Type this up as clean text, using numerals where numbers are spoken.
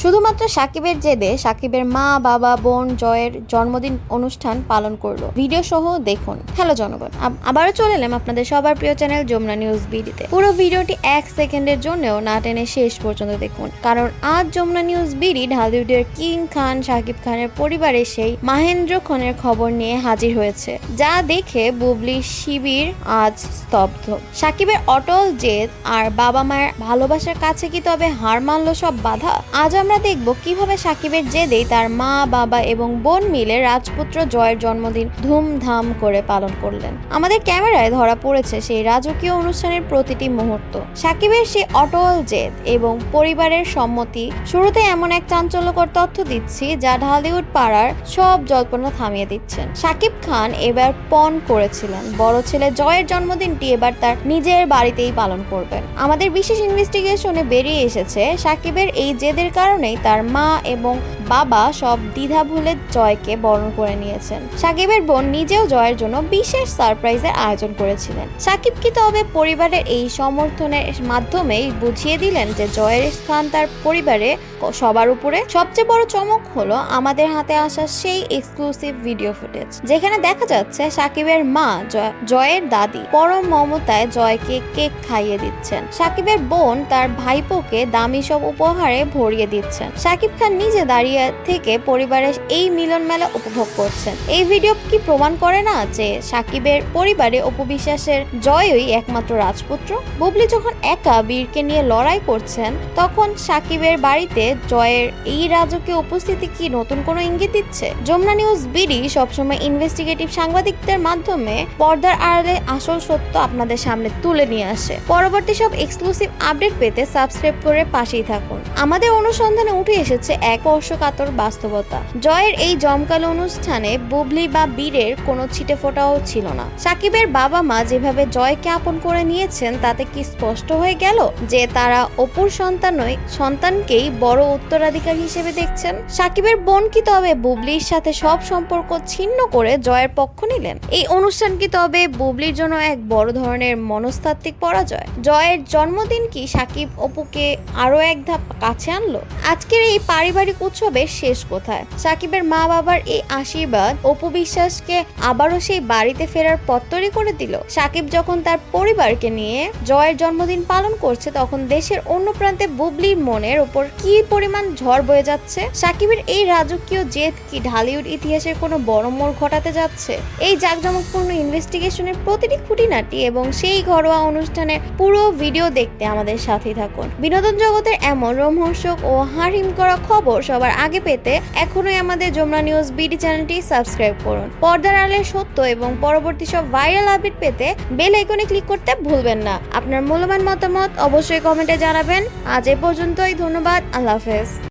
শুধুমাত্র সাকিবের জেদে সাকিবের মা বাবা বোন জয়ের জন্মদিন অনুষ্ঠান পালন করলো। ভিডিও সহ দেখুন। হ্যালো জনগণ, আবারও চলে এলাম আপনাদের সবার প্রিয় চ্যানেল যমুনা নিউজ বিডিতে। পুরো ভিডিওটি 1 সেকেন্ডের জন্যও না টেনে শেষ পর্যন্ত দেখুন, কারণ আজ যমুনা নিউজ বিডি ঢালিউডের কিং খান শাকিব খানের পরিবারের সেই মাহেন্দ্র খানের খবর নিয়ে হাজির হয়েছে, যা দেখে বুবলির শিবির আজ স্তব্ধ। সাকিবের অটল জেদ আর বাবা মায়ের ভালোবাসার কাছে কি তবে হার মানলো সব বাধা? আজ আমরা দেখব কিভাবে সাকিবের জেদেই তার মা বাবা এবং বোন মিলে রাজপুত্র জয়ের জন্মদিন ধুমধাম করে পালন করলেন। আমাদের ক্যামেরায় ধরা পড়েছে সেই রাজকীয় অনুষ্ঠানের প্রতিটি মুহূর্ত। সাকিবের সেই অটল জেদ এবং পরিবারের সম্মতি। শুরুতে এমন এক চাঞ্চল্যকর তথ্য দিচ্ছি যা ঢালিউড পাড়ার সব জল্পনা থামিয়ে দিচ্ছেন। সাকিব খান এবার পণ করেছিলেন বড় ছেলে জয়ের জন্মদিনটি এবার তার নিজের বাড়িতেই পালন করবেন। আমাদের বিশেষ ইনভেস্টিগেশনে বেরিয়ে এসেছে সাকিবের এই জেদের কারণেই তার মা এবং বাবা সব দ্বিধা ভুলে জয়কে বরণ করে নিয়েছেন। সাকিবের বোন নিজেও জয়ের জন্য বিশেষ সারপ্রাইজের আয়োজন করেছিলেন। সাকিব কি তবে পরিবারের এই সমর্থনের মাধ্যমেই বুঝিয়ে দিলেন যে জয়ের স্থান তার পরিবারে সবার উপরে? সবচেয়ে বড় চমক হলো আমাদের হাতে আসা সেই এক্সক্লুসিভ ভিডিও ফুটেজ, যেখানে দেখা যাচ্ছে সাকিবের মা জয়ের দাদি পরম মমতায় জয়কে কেক খাইয়ে দিচ্ছেন। সাকিবের বোন তার ভাইপোকে দামি সব উপহারে ভরিয়ে দিচ্ছেন। সাকিব খান নিজে দাঁড়িয়ে থেকে পরিবারের এই মিলন মেলা উপভোগ করছেন। এই ভিডিও কি প্রমাণ করে না যে সাকিবের পরিবারে অপু বিশ্বাসের জয়ই একমাত্র রাজপুত্র? বুবলি যখন একা বীরকে নিয়ে লড়াই করছেন, তখন সাকিবের বাড়িতে জয়ের এই রাজকীয় উপস্থিতি কি নতুন কোনো ইঙ্গিত দিচ্ছে? যমুনা নিউজ বিডি সবসময় ইনভেস্টিগেটিভ সাংবাদিকদের মাধ্যমে পর্দার আড়ালে আসল সত্য আপনাদের সামনে তুলে নিয়ে আসে। পরবর্তী সব এক্সক্লুসিভ আপডেট পেতে সাবস্ক্রাইব করে পাশেই থাকুন। আমাদের অনুসন্ধানে উঠে এসেছে এক স্পর্শকাতর বাস্তবতা। জয়ের এই জমকালো অনুষ্ঠানে বুবলি বা বীরের কোনো ছিটে ফোটাও ছিল না। সাকিবের বাবা মা যেভাবে জয়কে আপন করে নিয়েছেন, তাতে কি স্পষ্ট হয়ে গেল যে তারা অপুর সন্তানকেই বড় উত্তরাধিকার হিসেবে দেখছেন? সাকিবের বোন কি তবে বুবলির সাথে সব সম্পর্ক ছিন্ন করে জয়ের পক্ষ নিলেন? এই অনুষ্ঠান কি তবে বুবলির জন্য এক বড় ধরনের মনস্তাত্ত্বিক পরাজয়? জয়ের জন্মদিন কি সাকিব অপুকে আরো এক ধাপ কাছে আনলো? আজকের এই পারিবারিক উৎসবের শেষ কোথায়? সাকিবের মা বাবার এই আশীর্বাদ অপু বিশ্বাসকে আবারও সেই বাড়িতে ফেরার পথ তৈরি করে দিল। সাকিব যখন তার পরিবারকে নিয়ে জয়ের জন্মদিন পালন করছে, তখন দেশের অন্য প্রান্তে বুবলির মনের উপর কি পরিমাণ ঝড় বয়ে যাচ্ছে? সাকিবের এই রাজকীয় জেদ কি ঢালিউড ইতিহাসের কোনো বড় মোড় ঘটাতে যাচ্ছে? এই জাঁকজমকপূর্ণ ইনভেস্টিগেশনের প্রতিটি খুঁটিনাটি এবং সেই ঘরোয়া অনুষ্ঠানের পুরো ভিডিও দেখতে আমাদের সাথেই থাকুন। বিনোদন জগতের এমন রোমহর্ষক ও হাড়হিম করা খবর সবার আগে পেতে এখনই আমাদের যমুনা নিউজ বিডি চ্যানেলটি সাবস্ক্রাইব করুন। পর্দার আড়ালের সত্য এবং পরবর্তী সব ভাইরাল আপডেট পেতে বেল আইকনে ক্লিক করতে ভুলবেন না। আপনার মূল্যবান মতামত অবশ্যই কমেন্টে জানাবেন। আজ এ পর্যন্তই, ধন্যবাদ, আল্লাহ হাফেজ।